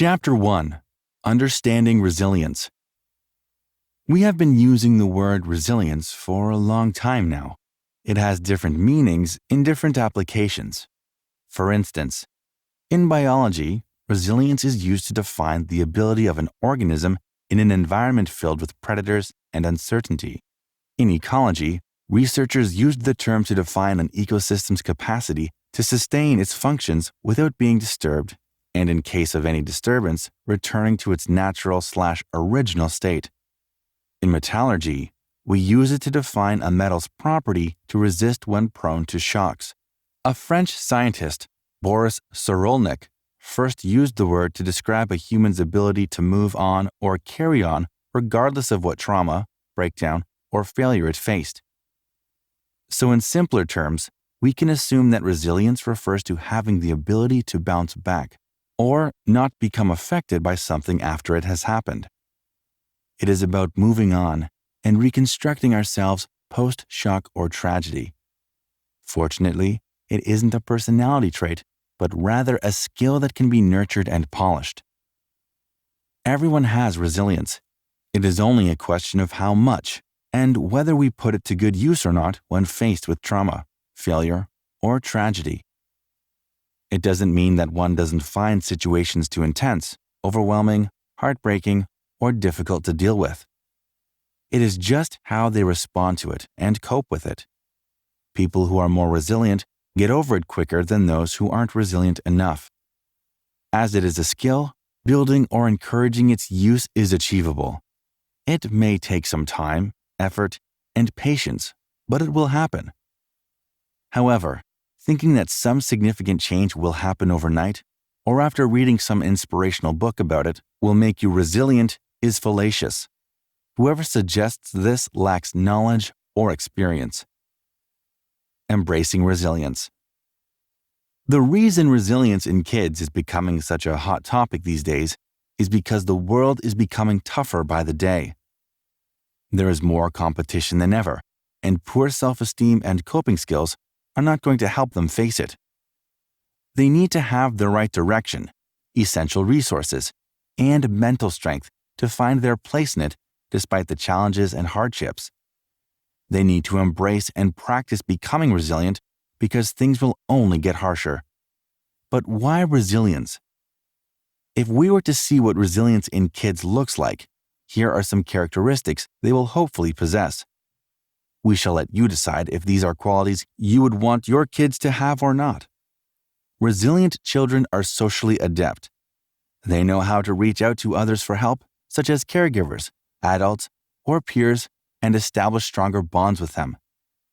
Chapter 1. Understanding Resilience. We have been using the word resilience for a long time now. It has different meanings in different applications. For instance, in biology, resilience is used to define the ability of an organism in an environment filled with predators and uncertainty. In ecology, researchers used the term to define an ecosystem's capacity to sustain its functions without being disturbed, and in case of any disturbance, returning to its natural/original state. In metallurgy, we use it to define a metal's property to resist when prone to shocks. A French scientist, Boris Cyrulnik, first used the word to describe a human's ability to move on or carry on regardless of what trauma, breakdown, or failure it faced. So in simpler terms, we can assume that resilience refers to having the ability to bounce back, or not become affected by something after it has happened. It is about moving on and reconstructing ourselves post-shock or tragedy. Fortunately, it isn't a personality trait, but rather a skill that can be nurtured and polished. Everyone has resilience. It is only a question of how much and whether we put it to good use or not when faced with trauma, failure, or tragedy. It doesn't mean that one doesn't find situations too intense, overwhelming, heartbreaking, or difficult to deal with. It is just how they respond to it and cope with it. People who are more resilient get over it quicker than those who aren't resilient enough. As it is a skill, building or encouraging its use is achievable. It may take some time, effort, and patience, but it will happen. However, thinking that some significant change will happen overnight, or after reading some inspirational book about it, will make you resilient is fallacious. Whoever suggests this lacks knowledge or experience. Embracing resilience. The reason resilience in kids is becoming such a hot topic these days is because the world is becoming tougher by the day. There is more competition than ever, and poor self-esteem and coping skills are not going to help them face it. They need to have the right direction, essential resources, and mental strength to find their place in it despite the challenges and hardships. They need to embrace and practice becoming resilient because things will only get harsher. But why resilience? If we were to see what resilience in kids looks like, here are some characteristics they will hopefully possess. We shall let you decide if these are qualities you would want your kids to have or not. Resilient children are socially adept. They know how to reach out to others for help, such as caregivers, adults, or peers, and establish stronger bonds with them.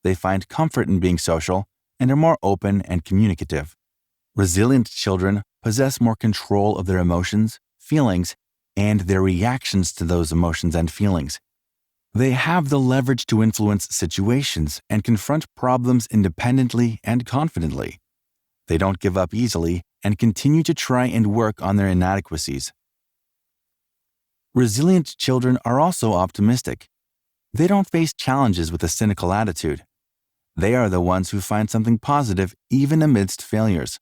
They find comfort in being social and are more open and communicative. Resilient children possess more control of their emotions, feelings, and their reactions to those emotions and feelings. They have the leverage to influence situations and confront problems independently and confidently. They don't give up easily and continue to try and work on their inadequacies. Resilient children are also optimistic. They don't face challenges with a cynical attitude. They are the ones who find something positive even amidst failures.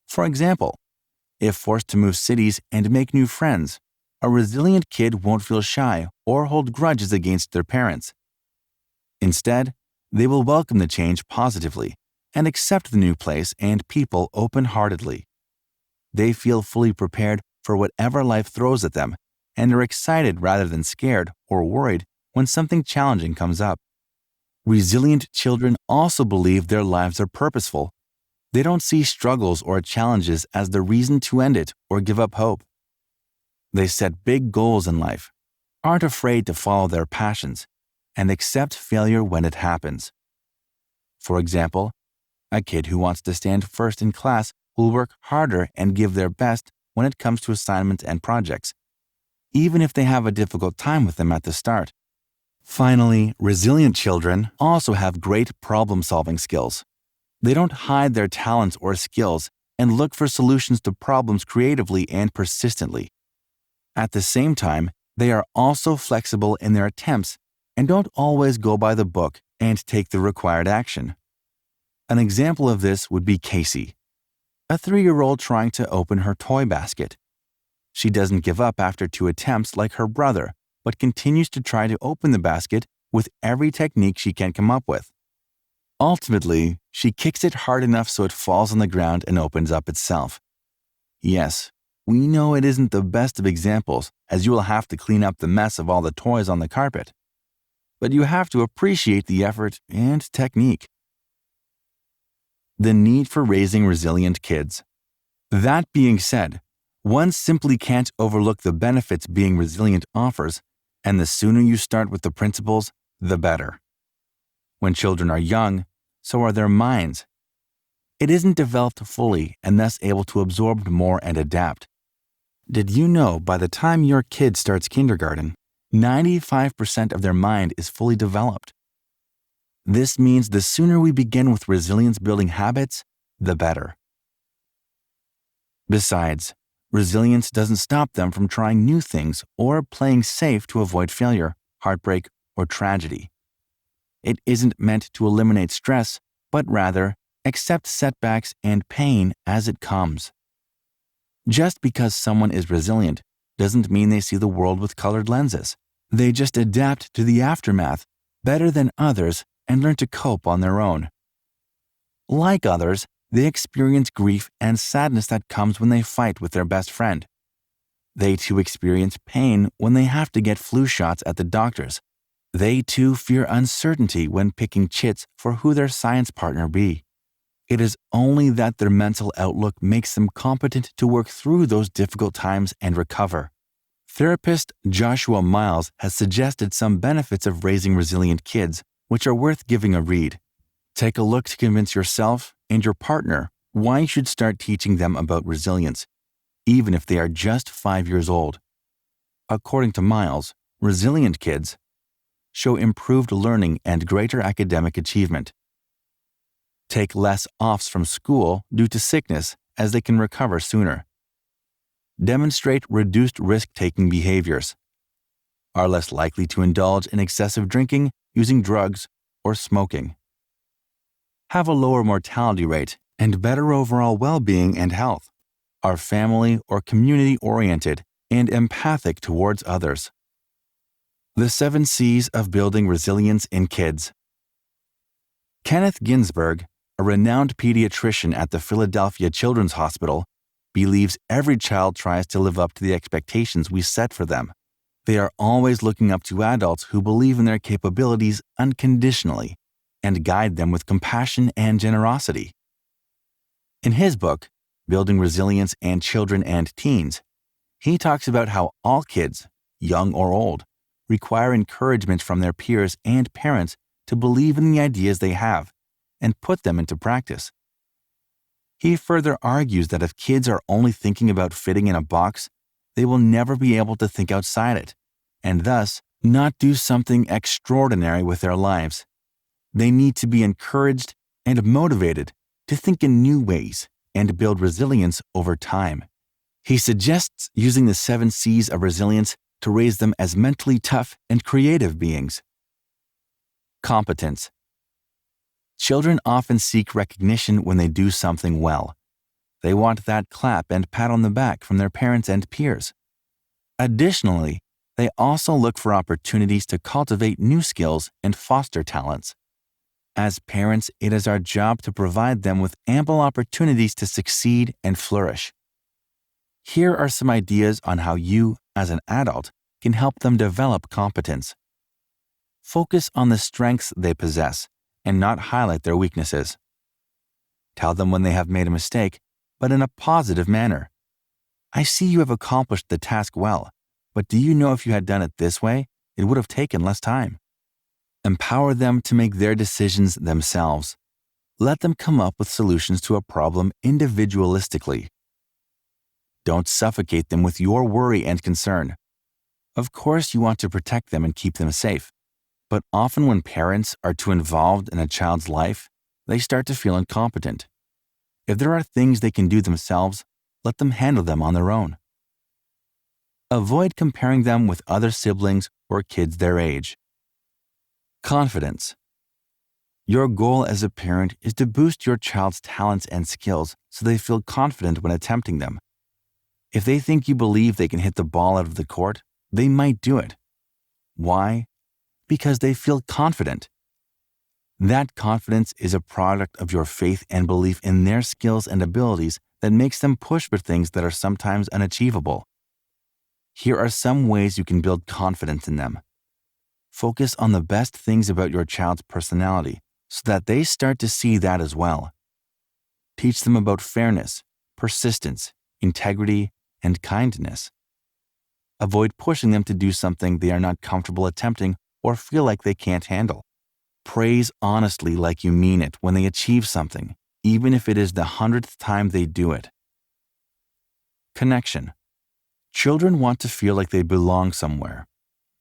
For example, if forced to move cities and make new friends, a resilient kid won't feel shy or hold grudges against their parents. Instead, they will welcome the change positively and accept the new place and people open-heartedly. They feel fully prepared for whatever life throws at them and are excited rather than scared or worried when something challenging comes up. Resilient children also believe their lives are purposeful. They don't see struggles or challenges as the reason to end it or give up hope. They set big goals in life, aren't afraid to follow their passions, and accept failure when it happens. For example, a kid who wants to stand first in class will work harder and give their best when it comes to assignments and projects, even if they have a difficult time with them at the start. Finally, resilient children also have great problem-solving skills. They don't hide their talents or skills and look for solutions to problems creatively and persistently. At the same time, they are also flexible in their attempts and don't always go by the book and take the required action. An example of this would be Casey, a 3-year-old trying to open her toy basket. She doesn't give up after 2 attempts like her brother, but continues to try to open the basket with every technique she can come up with. Ultimately, she kicks it hard enough so it falls on the ground and opens up itself. Yes, we know it isn't the best of examples, as you will have to clean up the mess of all the toys on the carpet. But you have to appreciate the effort and technique. The need for raising resilient kids. That being said, one simply can't overlook the benefits being resilient offers, and the sooner you start with the principles, the better. When children are young, so are their minds. It isn't developed fully and thus able to absorb more and adapt. Did you know by the time your kid starts kindergarten, 95% of their mind is fully developed? This means the sooner we begin with resilience-building habits, the better. Besides, resilience doesn't stop them from trying new things or playing safe to avoid failure, heartbreak, or tragedy. It isn't meant to eliminate stress, but rather accept setbacks and pain as it comes. Just because someone is resilient doesn't mean they see the world with colored lenses. They just adapt to the aftermath better than others and learn to cope on their own. Like others, they experience grief and sadness that comes when they fight with their best friend. They too experience pain when they have to get flu shots at the doctor's. They too fear uncertainty when picking chits for who their science partner be. It is only that their mental outlook makes them competent to work through those difficult times and recover. Therapist Joshua Miles has suggested some benefits of raising resilient kids, which are worth giving a read. Take a look to convince yourself and your partner why you should start teaching them about resilience, even if they are just 5 years old. According to Miles, resilient kids show improved learning and greater academic achievement. Take less offs from school due to sickness as they can recover sooner. Demonstrate reduced risk-taking behaviors. Are less likely to indulge in excessive drinking, using drugs, or smoking. Have a lower mortality rate and better overall well-being and health. Are family or community-oriented and empathic towards others. The 7 C's of building resilience in kids. Kenneth Ginsberg, a renowned pediatrician at the Philadelphia Children's Hospital, believes every child tries to live up to the expectations we set for them. They are always looking up to adults who believe in their capabilities unconditionally and guide them with compassion and generosity. In his book, Building Resilience in Children and Teens, he talks about how all kids, young or old, require encouragement from their peers and parents to believe in the ideas they have and put them into practice. He further argues that if kids are only thinking about fitting in a box, they will never be able to think outside it, and thus not do something extraordinary with their lives. They need to be encouraged and motivated to think in new ways and build resilience over time. He suggests using the 7 C's of resilience to raise them as mentally tough and creative beings. Competence. Children often seek recognition when they do something well. They want that clap and pat on the back from their parents and peers. Additionally, they also look for opportunities to cultivate new skills and foster talents. As parents, it is our job to provide them with ample opportunities to succeed and flourish. Here are some ideas on how you, as an adult, can help them develop competence. Focus on the strengths they possess and not highlight their weaknesses. Tell them when they have made a mistake, but in a positive manner. I see you have accomplished the task well, but do you know if you had done it this way, it would have taken less time? Empower them to make their decisions themselves. Let them come up with solutions to a problem individualistically. Don't suffocate them with your worry and concern. Of course, you want to protect them and keep them safe, but often when parents are too involved in a child's life, they start to feel incompetent. If there are things they can do themselves, let them handle them on their own. Avoid comparing them with other siblings or kids their age. Confidence. Your goal as a parent is to boost your child's talents and skills so they feel confident when attempting them. If they think you believe they can hit the ball out of the court, they might do it. Why? Because they feel confident. That confidence is a product of your faith and belief in their skills and abilities that makes them push for things that are sometimes unachievable. Here are some ways you can build confidence in them. Focus on the best things about your child's personality so that they start to see that as well. Teach them about fairness, persistence, integrity, and kindness. Avoid pushing them to do something they are not comfortable attempting or feel like they can't handle. Praise honestly like you mean it when they achieve something, even if it is the 100th time they do it. Connection. Children want to feel like they belong somewhere.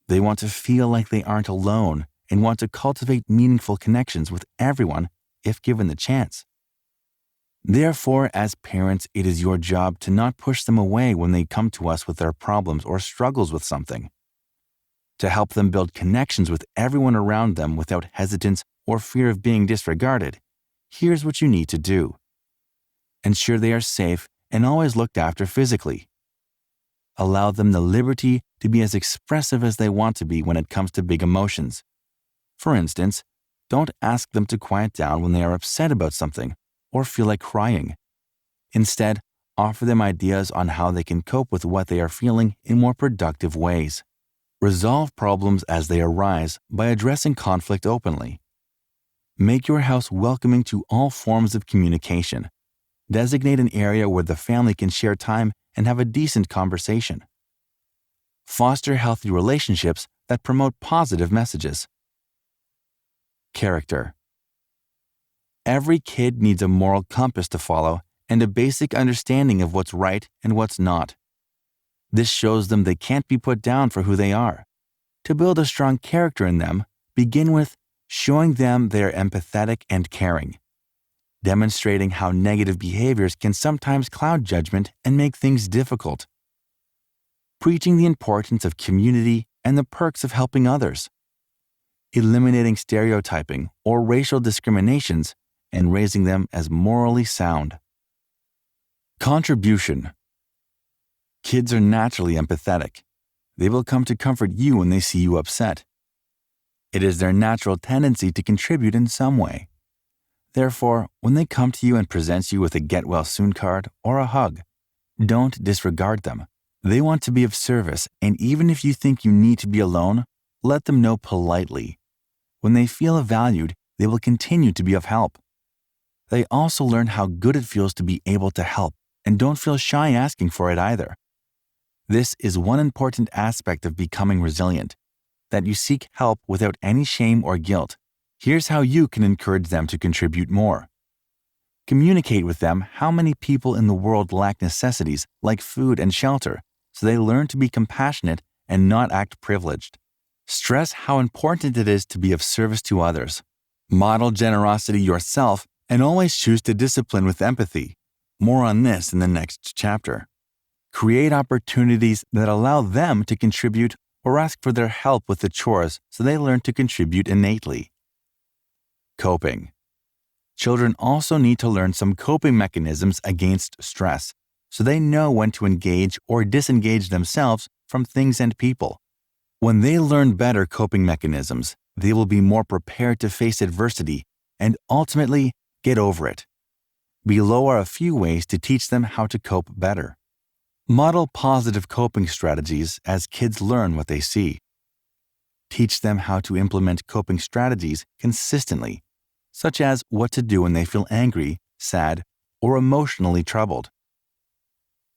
They want to feel like they aren't alone and want to cultivate meaningful connections with everyone if given the chance. Therefore, as parents, it is your job to not push them away when they come to us with their problems or struggles with something. To help them build connections with everyone around them without hesitance or fear of being disregarded, here's what you need to do. Ensure they are safe and always looked after physically. Allow them the liberty to be as expressive as they want to be when it comes to big emotions. For instance, don't ask them to quiet down when they are upset about something or feel like crying. Instead, offer them ideas on how they can cope with what they are feeling in more productive ways. Resolve problems as they arise by addressing conflict openly. Make your house welcoming to all forms of communication. Designate an area where the family can share time and have a decent conversation. Foster healthy relationships that promote positive messages. Character. Every kid needs a moral compass to follow and a basic understanding of what's right and what's not. This shows them they can't be put down for who they are. To build a strong character in them, begin with showing them they are empathetic and caring, demonstrating how negative behaviors can sometimes cloud judgment and make things difficult, preaching the importance of community and the perks of helping others, eliminating stereotyping or racial discriminations and raising them as morally sound. Contribution. Kids are naturally empathetic. They will come to comfort you when they see you upset. It is their natural tendency to contribute in some way. Therefore, when they come to you and present you with a get-well-soon card or a hug, don't disregard them. They want to be of service, and even if you think you need to be alone, let them know politely. When they feel valued, they will continue to be of help. They also learn how good it feels to be able to help and don't feel shy asking for it either. This is one important aspect of becoming resilient, that you seek help without any shame or guilt. Here's how you can encourage them to contribute more. Communicate with them how many people in the world lack necessities like food and shelter, so they learn to be compassionate and not act privileged. Stress how important it is to be of service to others. Model generosity yourself and always choose to discipline with empathy. More on this in the next chapter. Create opportunities that allow them to contribute or ask for their help with the chores so they learn to contribute innately. Coping. Children also need to learn some coping mechanisms against stress, so they know when to engage or disengage themselves from things and people. When they learn better coping mechanisms, they will be more prepared to face adversity and ultimately get over it. Below are a few ways to teach them how to cope better. Model positive coping strategies as kids learn what they see. Teach them how to implement coping strategies consistently, such as what to do when they feel angry, sad, or emotionally troubled.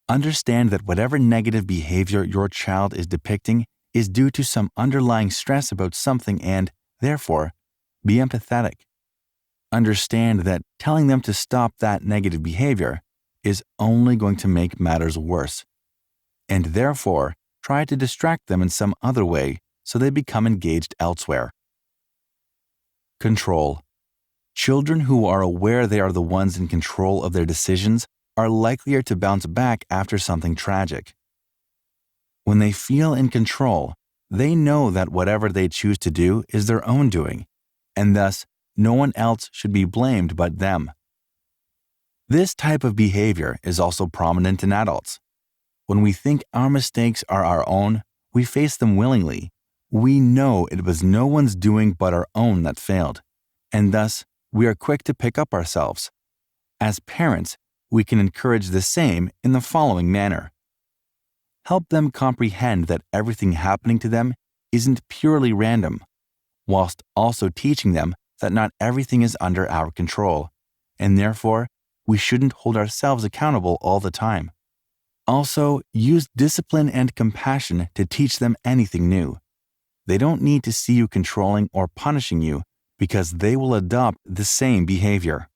Understand that whatever negative behavior your child is depicting is due to some underlying stress about something and, therefore, be empathetic. Understand that telling them to stop that negative behavior is only going to make matters worse, and therefore try to distract them in some other way so they become engaged elsewhere. Control. Children who are aware they are the ones in control of their decisions are likelier to bounce back after something tragic. When they feel in control, they know that whatever they choose to do is their own doing, and thus no one else should be blamed but them. This type of behavior is also prominent in adults. When we think our mistakes are our own, we face them willingly. We know it was no one's doing but our own that failed, and thus we are quick to pick up ourselves. As parents, we can encourage the same in the following manner. Help them comprehend that everything happening to them isn't purely random, whilst also teaching them that not everything is under our control, and therefore we shouldn't hold ourselves accountable all the time. Also, use discipline and compassion to teach them anything new. They don't need to see you controlling or punishing you because they will adopt the same behavior.